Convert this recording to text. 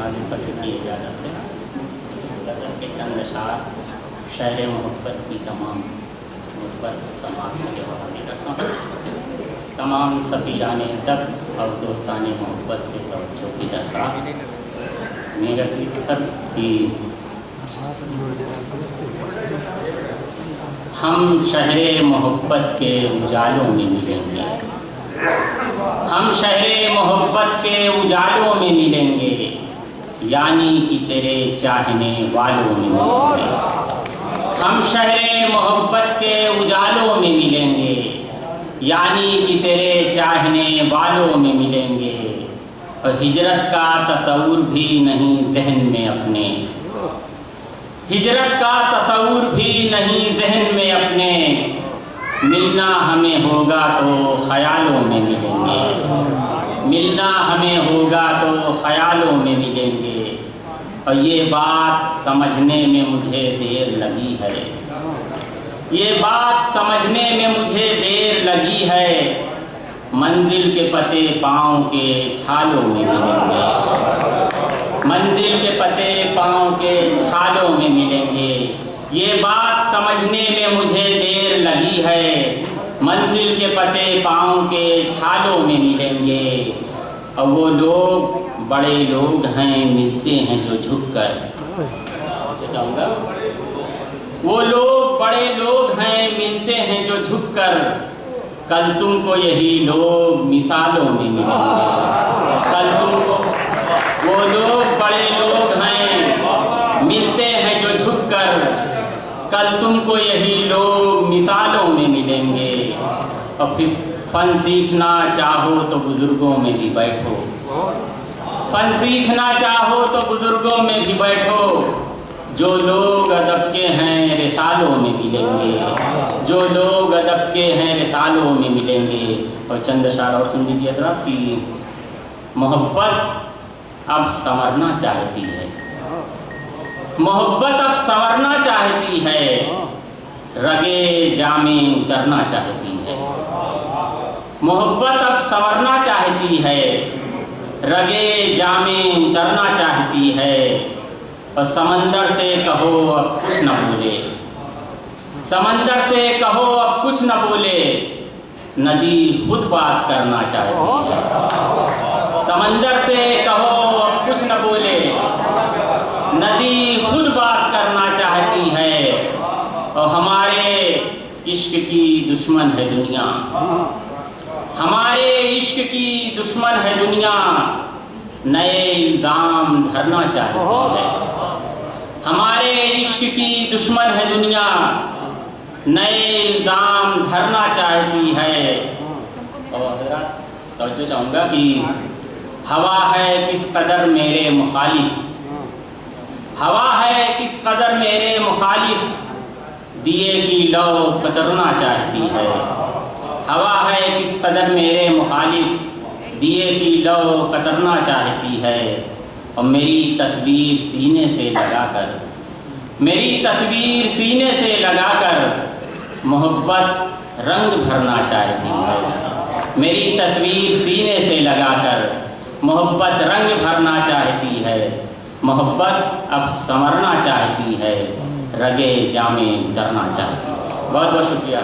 نازل صدر کی اجازت سے غزل کے چند اشعار شہر محبت کی تمام مثبت سماعت کے حوالے کرتا ہوں. تمام سفیران ادب اور دوستان محبت سے توجہ کی درخواست. میرا سب کی ہم شہر محبت کے اجالوں میں ملیں گے, ہم شہر محبت کے اجالوں میں ملیں گے, یعنی کہ تیرے چاہنے والوں میں ملیں گے. ہم شہر محبت کے اجالوں میں ملیں گے, یعنی کہ تیرے چاہنے والوں میں ملیں گے. اور ہجرت کا تصور بھی نہیں ذہن میں اپنے, ہجرت کا تصور بھی نہیں ذہن میں اپنے, ملنا ہمیں ہوگا تو خیالوں میں ملیں گے, ملنا ہمیں ہوگا تو خیالوں میں ملیں گے. اور یہ بات سمجھنے میں مجھے دیر لگی ہے, یہ بات سمجھنے میں مجھے دیر لگی ہے, منزل کے پتے پاؤں کے چھالوں میں ملیں گے, منزل کے پتے پاؤں کے چھالوں میں ملیں گے. یہ بات سمجھنے میں مجھے دیر لگی ہے, منزل کے پتے پاؤں کے چھالوں میں ملیں گے. اور وہ لوگ بڑے لوگ ہیں ملتے ہیں جو جھک کر, وہ لوگ بڑے لوگ ہیں ملتے ہیں جو جھک کر, کل تم کو یہی لوگ مثالوں میں ملیں گے. کل تم کو وہ لوگ بڑے لوگ ہیں ملتے ہیں جو جھک کر, کل تم کو یہی لوگ مثالوں میں ملیں گے. اور پھر فن سیکھنا چاہو تو بزرگوں میں بھی بیٹھو, فن سیکھنا چاہو تو بزرگوں میں بھی بیٹھو, جو لوگ ادب کے ہیں رسالوں میں ملیں گے, جو لوگ ادب کے ہیں رسالوں میں ملیں گے. اور چند اشعار اور سن لیجیے حضرات کی محبت اب سنورنا چاہتی ہے, محبت اب سنورنا چاہتی ہے, رگے جامیں اترنا چاہتی ہے. محبت اب سنورنا چاہتی ہے, رگے جامیں اترنا چاہتی ہے. اور سمندر سے کہو اب کچھ نہ بولے, سمندر سے کہو اب کچھ نہ بولے, ندی خود بات کرنا چاہتی ہے. سمندر سے کہو اب کچھ نہ بولے, ندی خود بات کرنا چاہتی ہے. اور ہمارے عشق کی دشمن ہے دنیا, ہمارے عشق کی دشمن ہے دنیا, نئے الزام دھرنا چاہتی ہے. ہمارے عشق کی دشمن ہے دنیا, نئے الزام دھرنا چاہتی ہے. اور حضرات توجہ چاہوں گا کہ ہوا ہے کس قدر میرے مخالف, ہوا ہے کس قدر میرے مخالف, دیے کی لو قطرنا چاہتی ہے. ہوا ہے کس قدر میرے مخالف, دیے کی لو قطرنا چاہتی ہے. اور میری تصویر سینے سے لگا کر, میری تصویر سینے سے لگا کر محبت رنگ بھرنا چاہتی ہے. میری تصویر سینے سے لگا کر محبت رنگ بھرنا چاہتی ہے. محبت اب سنورنا چاہتی ہے, رگے جامیں اترنا چاہتی ہے. بہت بہت شکریہ.